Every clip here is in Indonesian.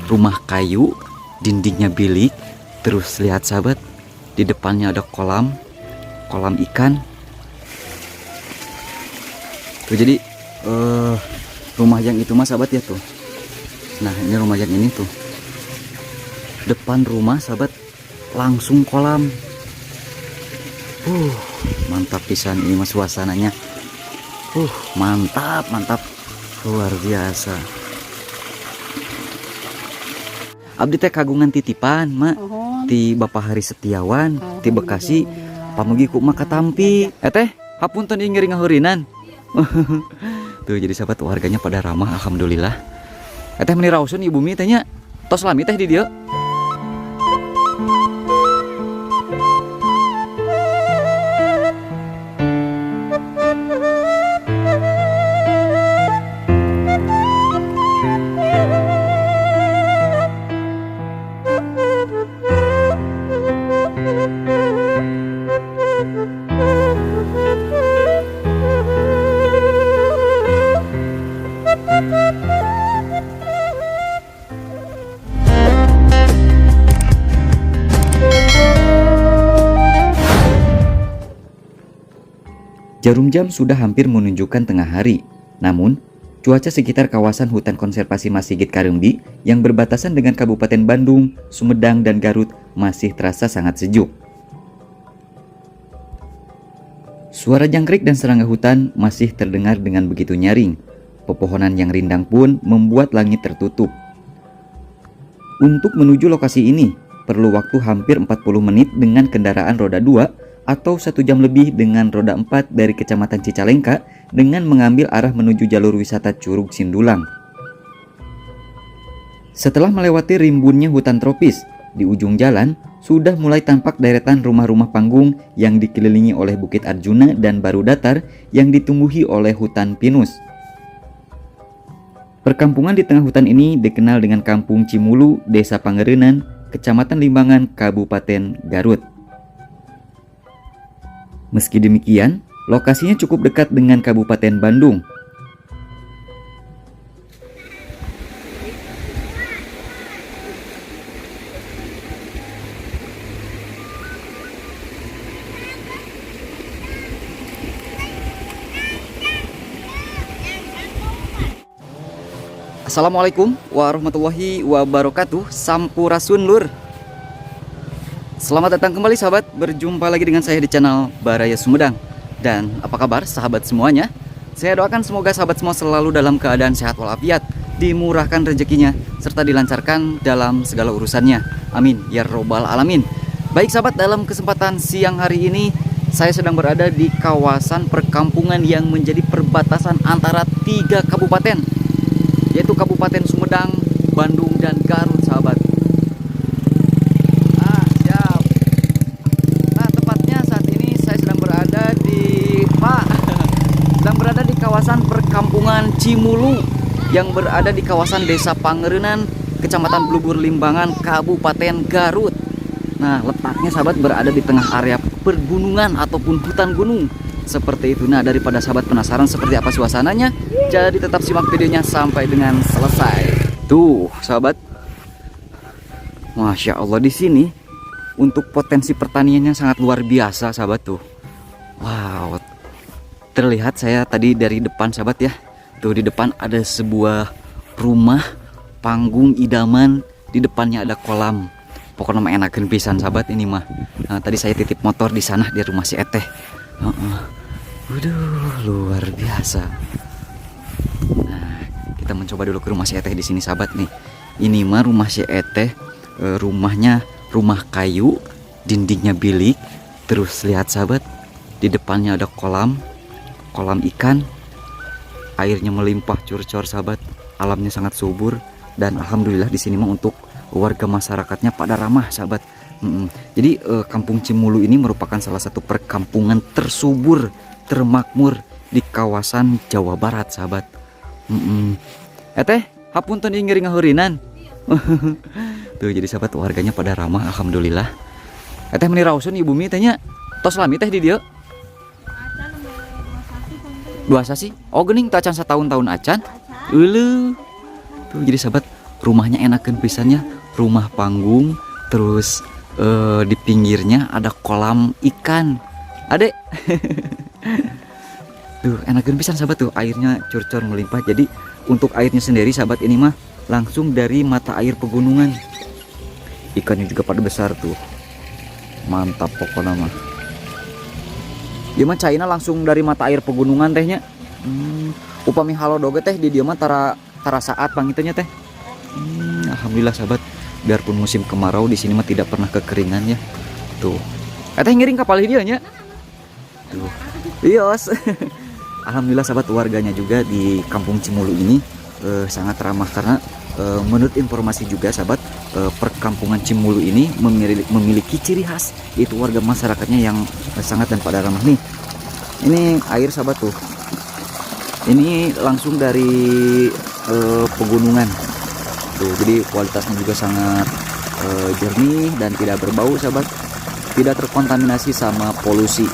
rumah kayu, dindingnya bilik. Terus lihat sahabat, di depannya ada kolam ikan. Tuh jadi rumah yang itu mas sahabat ya tuh. Nah ini rumah yang ini tuh. Depan rumah sahabat langsung kolam. Mantap pisan ini mas suasananya. Mantap luar biasa. Abdi teh kagungan titipan mak ti Bapak Hari Setiawan ti Bekasi pamugi ku maka tampi teh hapunten ieu ngeuring ngaheurinan. Tuh jadi sahabat warganya pada ramah alhamdulillah. Teh meni raosun ibu mi teh nya tos lami teh di dieu. Jarum jam sudah hampir menunjukkan tengah hari. Namun, cuaca sekitar kawasan hutan konservasi Masigit Karembi yang berbatasan dengan Kabupaten Bandung, Sumedang, dan Garut masih terasa sangat sejuk. Suara jangkrik dan serangga hutan masih terdengar dengan begitu nyaring. Pepohonan yang rindang pun membuat langit tertutup. Untuk menuju lokasi ini, perlu waktu hampir 40 menit dengan kendaraan roda 2 atau 1 jam lebih dengan roda 4 dari Kecamatan Cicalengka dengan mengambil arah menuju jalur wisata Curug Sindulang. Setelah melewati rimbunnya hutan tropis, di ujung jalan sudah mulai tampak deretan rumah-rumah panggung yang dikelilingi oleh Bukit Arjuna dan Baru Datar yang ditumbuhi oleh hutan pinus. Perkampungan di tengah hutan ini dikenal dengan Kampung Cimulu, Desa Pangerenan, Kecamatan Limbangan, Kabupaten Garut. Meski demikian, lokasinya cukup dekat dengan Kabupaten Bandung. Assalamualaikum warahmatullahi wabarakatuh. Sampurasun lur. Selamat datang kembali sahabat, berjumpa lagi dengan saya di channel Baraya Sumedang. Dan apa kabar sahabat semuanya? Saya doakan semoga sahabat semua selalu dalam keadaan sehat walafiat, dimurahkan rezekinya, serta dilancarkan dalam segala urusannya. Amin ya robbal alamin. Baik sahabat, dalam kesempatan siang hari ini saya sedang berada di kawasan perkampungan yang menjadi perbatasan antara 3 kabupaten, yaitu Kabupaten Sumedang, Bandung, dan Garut sahabat. Kawasan perkampungan Cimulu yang berada di kawasan Desa Pangerenan, Kecamatan Blubur Limbangan, Kabupaten Garut. Nah, letaknya sahabat berada di tengah area pergunungan ataupun hutan gunung seperti itu. Nah, daripada sahabat penasaran seperti apa suasananya, jadi tetap simak videonya sampai dengan selesai. Tuh, sahabat. Masya Allah, di sini untuk potensi pertaniannya sangat luar biasa, sahabat tuh. Wow. Terlihat saya tadi dari depan sahabat ya. Tuh di depan ada sebuah rumah panggung idaman, di depannya ada kolam. Pokoknya mah enakeun pisan sahabat ini mah. Nah, tadi saya titip motor di sana di rumah si Eteh. Waduh, luar biasa. Nah, kita mencoba dulu ke rumah si Eteh di sini sahabat nih. Ini mah rumah si Eteh, rumahnya rumah kayu, dindingnya bilik. Terus lihat sahabat, di depannya ada kolam ikan, airnya melimpah curcor sahabat, alamnya sangat subur, dan alhamdulillah di sini mah untuk warga masyarakatnya pada ramah sahabat. Jadi Kampung Cimulu ini merupakan salah satu perkampungan tersubur, termakmur di kawasan Jawa Barat sahabat. Teh hapunten ieu ngeuring ngaheurinan. Tuh jadi sahabat warganya pada ramah alhamdulillah. Teh meni raosun ibu mi teh nya tos lami teh di dieu. Dua sasi, oh gening tak acan setahun-tahun acan. Tuh jadi sahabat rumahnya enakeun pisannya, rumah panggung, terus di pinggirnya ada kolam ikan. Adek. Tuh enakeun pisan sahabat, tuh airnya curcor melimpah. Jadi untuk airnya sendiri sahabat, ini mah langsung dari mata air pegunungan. Ikannya juga pada besar tuh. Mantap pokoknya mah. Dia mah China langsung dari mata air pegunungan tehnya. Upami halodoge teh di dia mah tara saat pangitnya teh. Alhamdulillah sahabat, biarpun musim kemarau di sini mah tidak pernah kekeringan ya. Tuh. Teh ngiring kapal dia nya. Tuh. Ios. Alhamdulillah sahabat, warganya juga di Kampung Cimulu ini sangat ramah karena menurut informasi juga sahabat, perkampungan Cimulu ini memiliki ciri khas, yaitu warga masyarakatnya yang sangat dan pada ramah nih. Ini air sahabat tuh. Ini langsung dari pegunungan. Tuh, jadi kualitasnya juga sangat jernih dan tidak berbau sahabat. Tidak terkontaminasi sama polusi.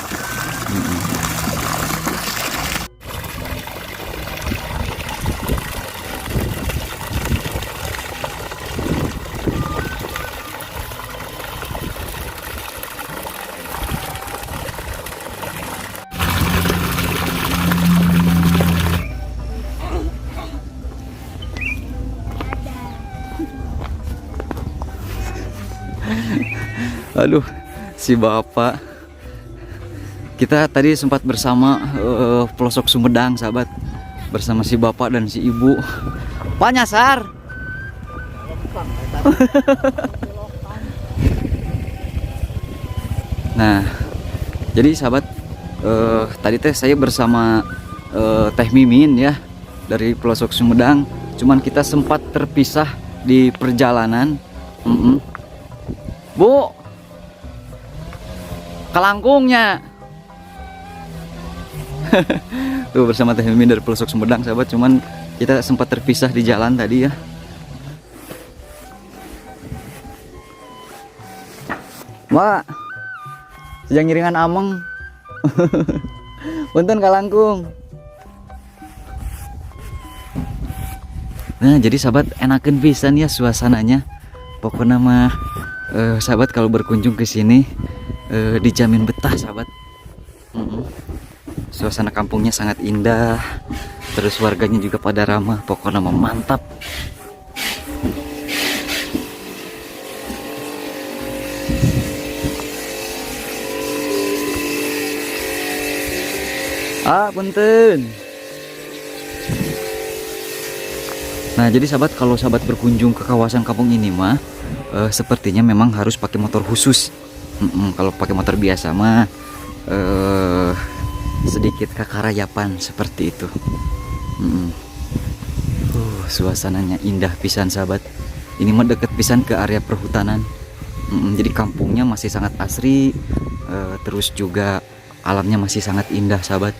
Aduh, si bapak. Kita tadi sempat bersama pelosok Sumedang sahabat, bersama si bapak dan si ibu. Pak nyasar. Nah, jadi sahabat, tadi teh saya bersama Teh Mimin ya, dari pelosok Sumedang. Cuman kita sempat terpisah di perjalanan. Bu, kelangkungnya. Tuh bersama Teh Mimin dari pelosok Sumedang sahabat, cuman kita sempat terpisah di jalan tadi ya. Wah, sejak ngiringan ameng. Punten kalangkung. Nah, jadi sahabat, enakeun pisan ya suasananya. Pokoknya mah sahabat kalau berkunjung ke sini dijamin betah sahabat. Suasana kampungnya sangat indah, terus warganya juga pada ramah. Pokoknya mah mantap. Punten. Nah, jadi sahabat, kalau sahabat berkunjung ke kawasan kampung ini mah sepertinya memang harus pakai motor khusus. Kalau pakai motor biasa mah sedikit kakarayapan seperti itu. Suasananya indah pisan sahabat. Ini mah deket pisan ke area perhutanan. Jadi kampungnya masih sangat asri, terus juga alamnya masih sangat indah sahabat.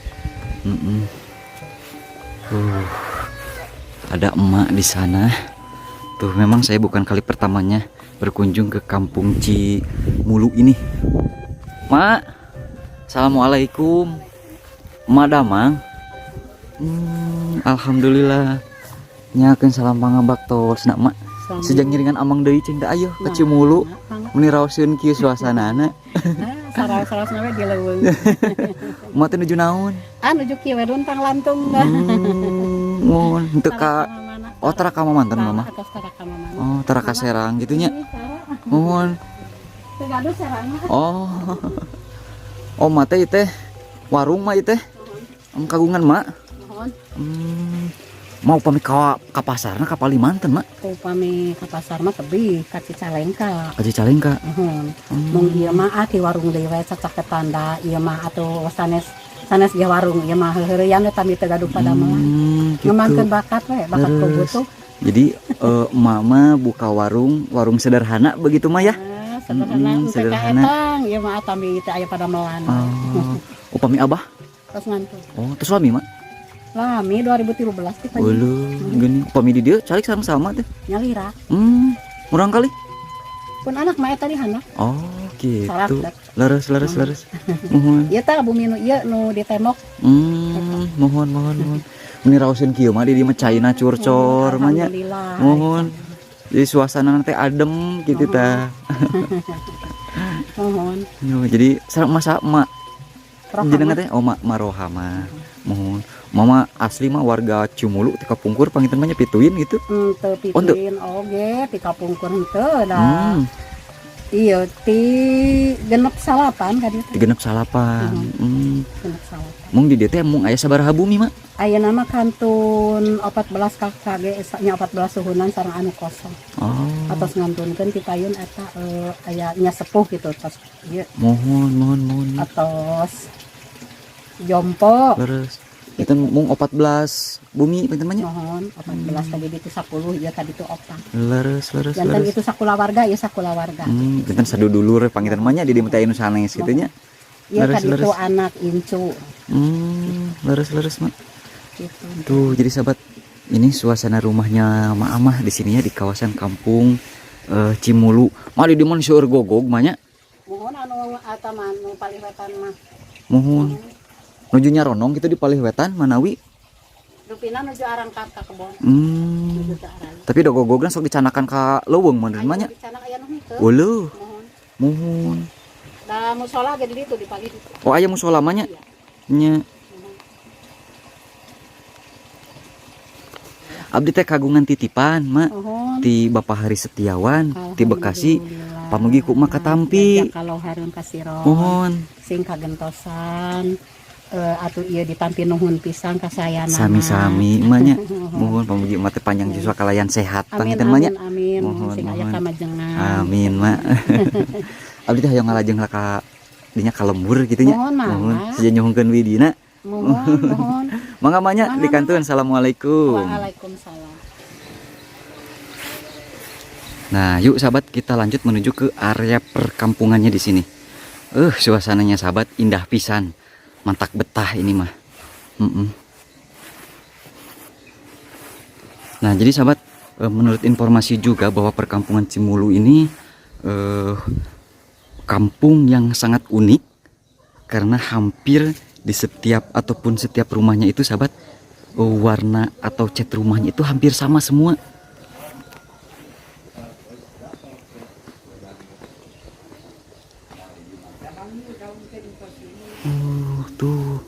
Ada emak di sana. Tuh, memang saya bukan kali pertamanya berkunjung ke Kampung Cimulu ini. Mak, assalamualaikum. Emak damang. Alhamdulillah. Nyakeun salam pangabak tos nak mak. Sejak ngiringan amang deui cing da ayo ke Cimulu. Muni raoskeun kieu suasanana. Saras-sarasna we dileuweung. Emak teh nuju naon? Nuju kieu we runtang lantung. Mun teu ka Tara ka Mamanten mama. Oh, Tara ka Serang gitu nya. Mun. Tegaduh Serang. Oh. Oh, mak teh warung mah ieu teh. Kagungan mak. Mau pami ka pasarna ka Palimanten mak. Upami ka pasar mah tebih ka Cicalengka. Ka Cicalengka. Mung ieu mah di warung deui we cacak tanda ieu mah atuh sanes ge warung ieu mah heureuyan tami tegaduh padamelan. Ngembangkeun bakat we, bakat kubutuh. Jadi mama buka warung sederhana begitu mah ya. Sederhana. Ieu mah tami teh aya padamelan. Upami abah? Terus ngantuk. Oh, terus suami mak? Lami 2013 teh panjang. Uluh, gini. Upami di dieu calik sama teh. Nyalira. Murang kali. Pun anak mah eta di handap. Oh, gitu. Leres. Mohon. Ieu tah bumi nu ieu nu ditemok. Mohon. Ini raosin kieu mah di mah caina curcor mah nya. Mohon. Jadi suasana nanti adem gitu ta. Mohon. Yo, jadi sareng masa mak Rohama. jenengan teh oh mak Marohama. Mohon. Mama asli mah warga Cimulu ti kapungkur pangitan mah nya pituin gitu. Teu pituin oge ti kapungkur henteu da. Hmm, Iya ti genep salapan ka dieu teh. digenep salapan. Genep salapan. Mung di dieu teh mung aya sabaraha bumi mak? Ayeuna mah kantun 14 KKG nya 14 suhunan sareng anu kosong. Oh. Atos ngantunkeun ti payun eta aya nya sepuh gitu tos ieu Mohon. atos jompo. Leres. Itu mung 14 bumi pinten mah nya? Mohon 14 tadi itu 10 ya tadi itu 4. Leres. Jantan itu sakulawarga ya sakulawarga. Pinten sadudulur pangitan mah nya di dieu teh anu sanes kitu nya. Iya Leres, tadi itu leres. anak incu Leres mak. gitu. Tuh, jadi sahabat, ini suasana rumahnya Ma Amah di sini ya di kawasan kampung Cimulu. Mah di dimana seueur gogog mah nya. Mohon anu eta mah anu paliwetan mah. Mohon. Nuju nyaronong gitu di Palihwetan Manawi. Dupina nuju arang ka kebon. Hmm. Nuju ke arang. Tapi da gogogna sok dicanakan ka leuweung mah mah nya. Aya dicana aya nu henteu. Uleuh. Mohon. Mohon. Da musola ge di ditu di pagi ditu. Oh aya musola mah nya. Iya. Nya. Abdi teh kagungan titipan, Mak. Mohon. Ti Bapak Hari Setiawan, ti Bekasi. Pamugi ku Mak Katampi. Kalau harun kasiro. Mohon. Sing kagentosan atuh ieu ditampi nuhun pisan ka sayana. Sami-sami mah nya. Mohon pamugi mah teh panjang siswa kalayan sehat Amin panginten mah nya. amin. Mohon, Sing aya mohon. kamajengan. Amin, Mak. Abdi teh hayang ngalajeng ka dinya ka lembur kitu nya. Mohon, Mak. Saja nyuhungkeun widina. Mohon. Mangga mah nya Mangga, di kantor. Assalamualaikum. Waalaikumsalam. Nah, yuk sahabat kita lanjut menuju ke area perkampungannya di sini. Suasananya sahabat indah pisan. Mantak betah ini mah. Nah, jadi sahabat menurut informasi juga bahwa perkampungan Cimulu ini kampung yang sangat unik karena hampir di setiap ataupun setiap rumahnya itu sahabat warna atau cat rumahnya itu hampir sama semua. Tuh.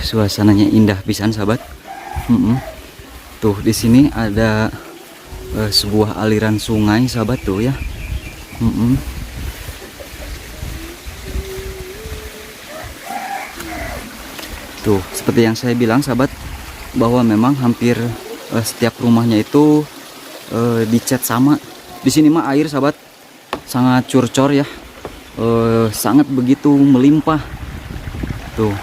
Suasananya indah pisan sahabat. Tuh di sini ada sebuah aliran sungai sahabat tuh ya. Tuh seperti yang saya bilang sahabat bahwa memang hampir setiap rumahnya itu dicat sama. Di sini mah air sahabat sangat curcor ya, sangat begitu melimpah. Tuh.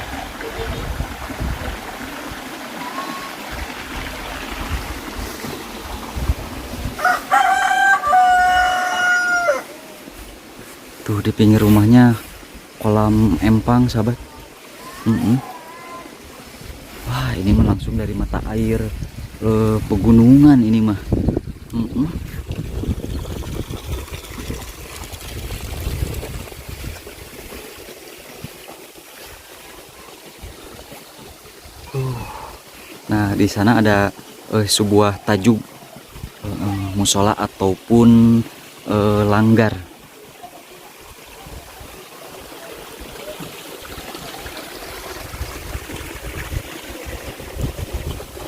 Tuh di pinggir rumahnya kolam empang sahabat. Wah ini mah langsung dari mata air pegunungan ini mah. Nah di sana ada sebuah tajuk musola ataupun langgar.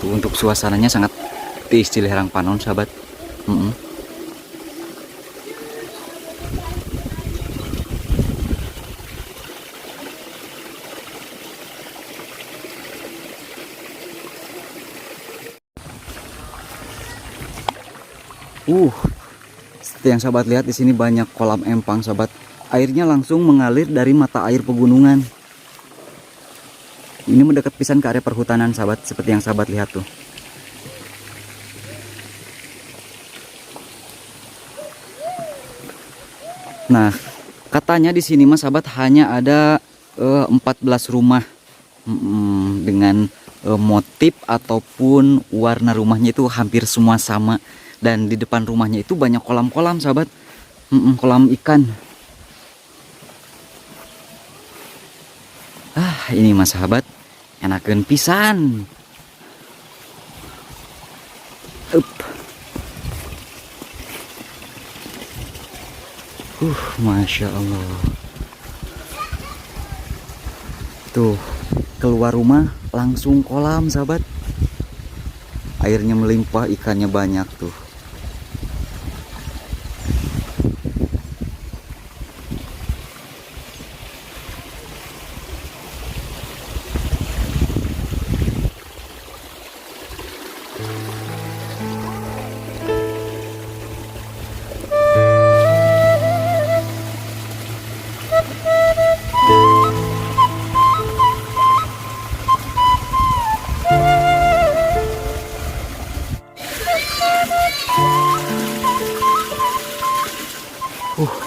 Tuh, untuk suasananya sangat di Cileherang Panon sahabat. Seperti yang sahabat lihat di sini banyak kolam empang sahabat. Airnya langsung mengalir dari mata air pegunungan. Ini mendekat pisan ke area perhutanan sahabat, seperti yang sahabat lihat tuh. Nah, Katanya di sini mas sahabat hanya ada 14 rumah dengan motif ataupun warna rumahnya itu hampir semua sama, dan di depan rumahnya itu banyak kolam-kolam sahabat, kolam ikan. Ini mas sahabat enakeun pisan. Masya Allah. Tuh, keluar rumah langsung kolam sahabat. Airnya melimpah, ikannya banyak tuh.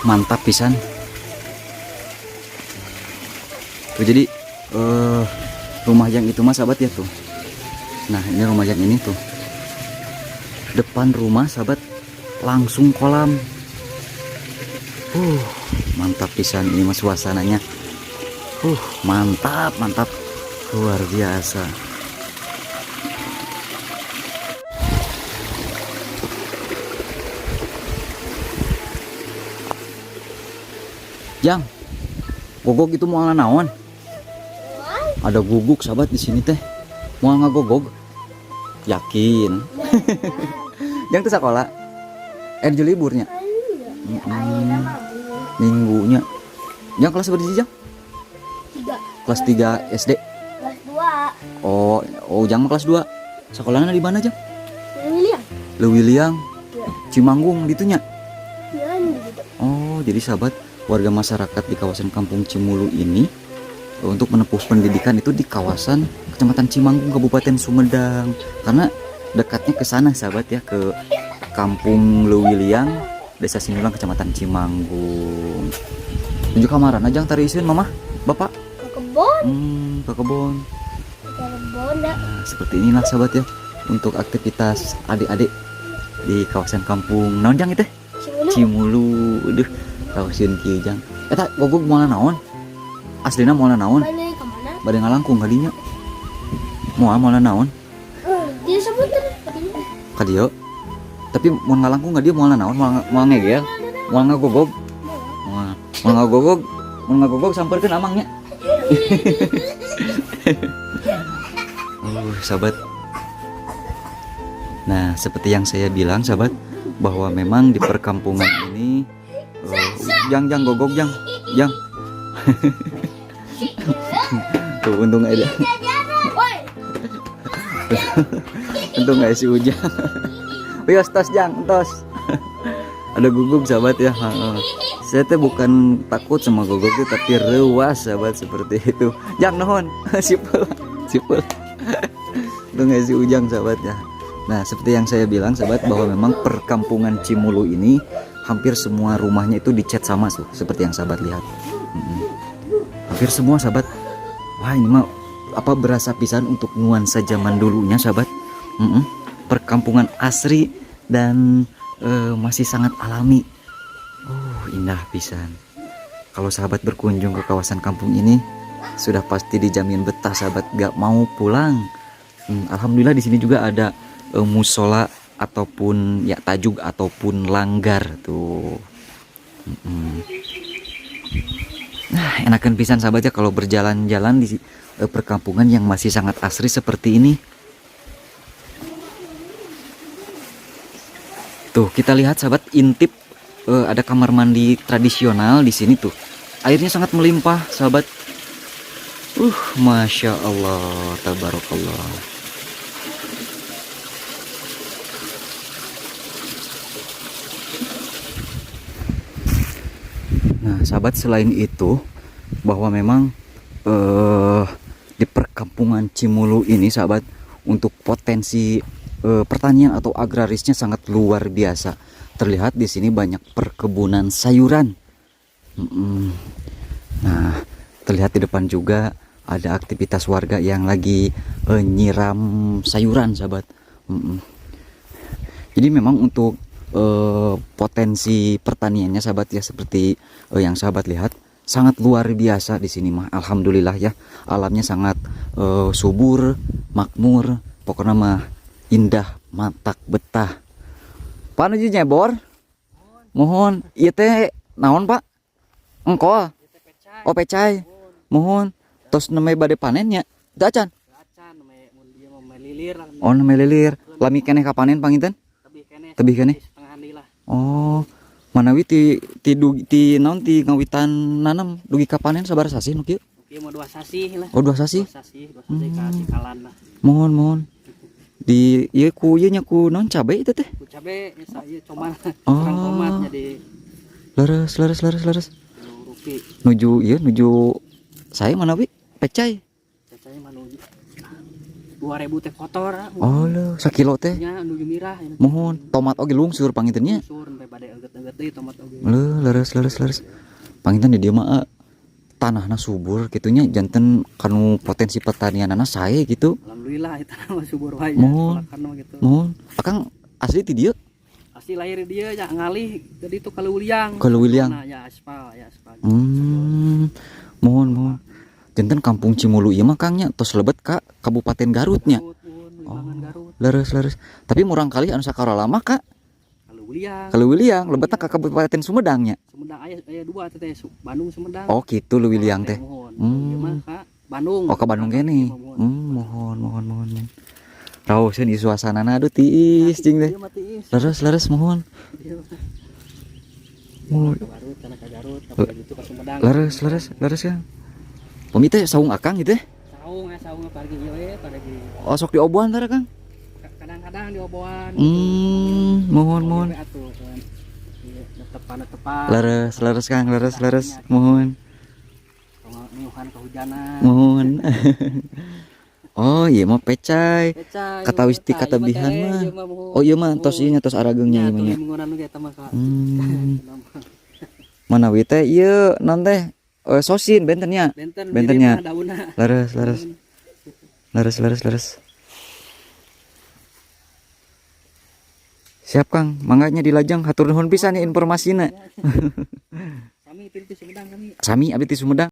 Mantap pisan. Tuh jadi rumah yang itu mas sahabat ya tuh. Nah ini rumah yang ini tuh. Depan rumah sahabat langsung kolam. Mantap pisan ini mas suasananya. Mantap, mantap. Luar biasa. Jang, gogog itu mau naon? Ada guguk sahabat di sini teh. Mau ngagogog? Yakin? Jang tuh sekolah? Liburnya? Minggunya. Jang kelas berapa sih Jang? 3. Kelas 3 SD? Kelas 2. Oh Jang kelas 2. Sekolahnya di mana Jang? William. Lewiliang. Cimanggung ditunya. Ya, gitu. Oh, jadi sahabat, warga masyarakat di kawasan Kampung Cimulu ini untuk menempuh pendidikan itu di kawasan Kecamatan Cimanggung, Kabupaten Sumedang, karena dekatnya ke sana sahabat ya, ke Kampung Lewiliang, Desa Sinulang, Kecamatan Cimanggung. Tunjuk kamaran ajang tarisin mama, bapak Ke kebun. ke kebun. Ke kebun dah. Nah, seperti inilah sahabat ya untuk aktivitas adik-adik di kawasan Kampung naon jang itu Cimulu. Aduh, kawasan kieu jang. Eta gogog moal naon? Aslina moal naon? Balik ke mana? Bade ngalangkung ka dinya. Moal naon? Dia sebutin tadinya. Ka dieu. Tapi moal ngalangkung ka dieu moal naon? Moal ngegel? Moal ngagogog? Moal ngagogog? Moal ngagogog sampeurkeun amangnya. Sahabat. Nah, seperti yang saya bilang sahabat, bahwa memang di perkampungan ini jang gogog jang. Tuh untung ada. Untung nggak si Ujang. Wios tos jang, tos. Ada guguk sahabat ya. Saya tuh bukan takut sama guguk itu, tapi rewas sahabat seperti itu. Jang nohon, sipul. Untung nggak si Ujang sahabat ya. Nah, seperti yang saya bilang sahabat, bahwa memang perkampungan Cimulu ini hampir semua rumahnya itu dicat sama tuh, seperti yang sahabat lihat. Hampir semua sahabat. Wah, ini mah apa berasa pisan untuk nuansa zaman dulunya sahabat. Perkampungan asri dan masih sangat alami. Indah pisan. Kalau sahabat berkunjung ke kawasan kampung ini, sudah pasti dijamin betah sahabat, gak mau pulang. Alhamdulillah di sini juga ada musola ataupun ya tajuk ataupun langgar tuh. Nah, enakan pisan sahabat ya kalau berjalan-jalan di perkampungan yang masih sangat asri seperti ini. Tuh, kita lihat sahabat, intip ada kamar mandi tradisional di sini tuh. Airnya sangat melimpah sahabat. Masya Allah, tabarakallah. Nah sahabat, selain itu bahwa memang di perkampungan Cimulu ini sahabat, untuk potensi pertanian atau agrarisnya sangat luar biasa. Terlihat di sini banyak perkebunan sayuran. Mm-mm. Nah, terlihat di depan juga ada aktivitas warga yang lagi nyiram sayuran, sahabat. Mm-mm. Jadi memang untuk potensi pertaniannya, sahabat ya, seperti yang sahabat lihat, sangat luar biasa di sini mah. Alhamdulillah ya, alamnya sangat subur, makmur, pokoknya mah indah, matak betah. Pak nuju nyebor, mohon, iya teh naon pak? Engkol, oh pecai, mohon, tos namanya bade panennya, dacan. Oh namanya lilir, lami keneh kapanen panginten? Tebih keneh. Oh, manawi ti naon ti ngawitan nanam dugi kapanen sabar sasi nu kieu? Ieu mah 2 sasi lah. Oh 2 sasi. 2 sasi ka cikalan lah. Mohon. Di ieu ku ieu nya ku naon cabe itu teh? Ku cabe nya ieu coman Oh. kurang tomat jadi Leres. 10 rupiah. Nuju saya manawi pecai. Cacanya manuju 2000 teh kotor. Oh leuh, sakilo teh. Nya nuju mirah. Mohon, tomat oge lungsur pangintennya. Sur sampai bade euget-euget deui tomat oge. Leuh, leres. Panginten di dieu mah tanahna subur kitunya, janten kanu potensi pertanianana sae gitu. Alhamdulillah eta mah subur wae. Mohon. Gitu. Mohon, akang asli ti dieu. Asli lahir dia nya ngalih jadi itu Kaleuwiliang. Kaleuwiliang. Nah, ya aspal. Mohon. Janten kampung Cimulu ieu mah Kangnya tos lebet ka Kabupaten Garutnya. Garut. Leres. Tapi murang kali anu sakara lama ka Kaleuwiliang. Kaleuwiliang, lebetna ka Kabupaten Sumedangnya. Sumedang aya 2 teh Bandung Sumedang. Oh gitu Leuwiliang teh. Ieu mah ka Bandung. Oh ke Bandung gini. Mohon. Raoseun ieu suasanana aduh tiis jeung teh. Ieu mah tiis. Leres mohon. Ieu mah. Mohon. Garut kana ka Garut, apalagi itu ka Sumedang. Leres ya. Pami teh saung akang gitu teh. Saung pargi ieu we pargi. Oh sok dioboan tara Kang. Kadang-kadang dioboan. Mohon. Atuh kan. Ieu tepan. Leres Kang, leres. Mohon. Niuhan kehujanan. Mohon. Oh, iya mah pecai. Pecai. Kata wisti katabihan mah. Oh iya mah tos ieu nya tos arageungnya ieu mah nya. Mungunan ge eta mah ka. Manawi teh ieu naon teh? Sosin bentennya. Bentennya. Leres. Siap Kang, mangganya dilajang hatur nuhun pisan nih informasina. Sami ti Sumedang kami. Sami abdi ti Sumedang.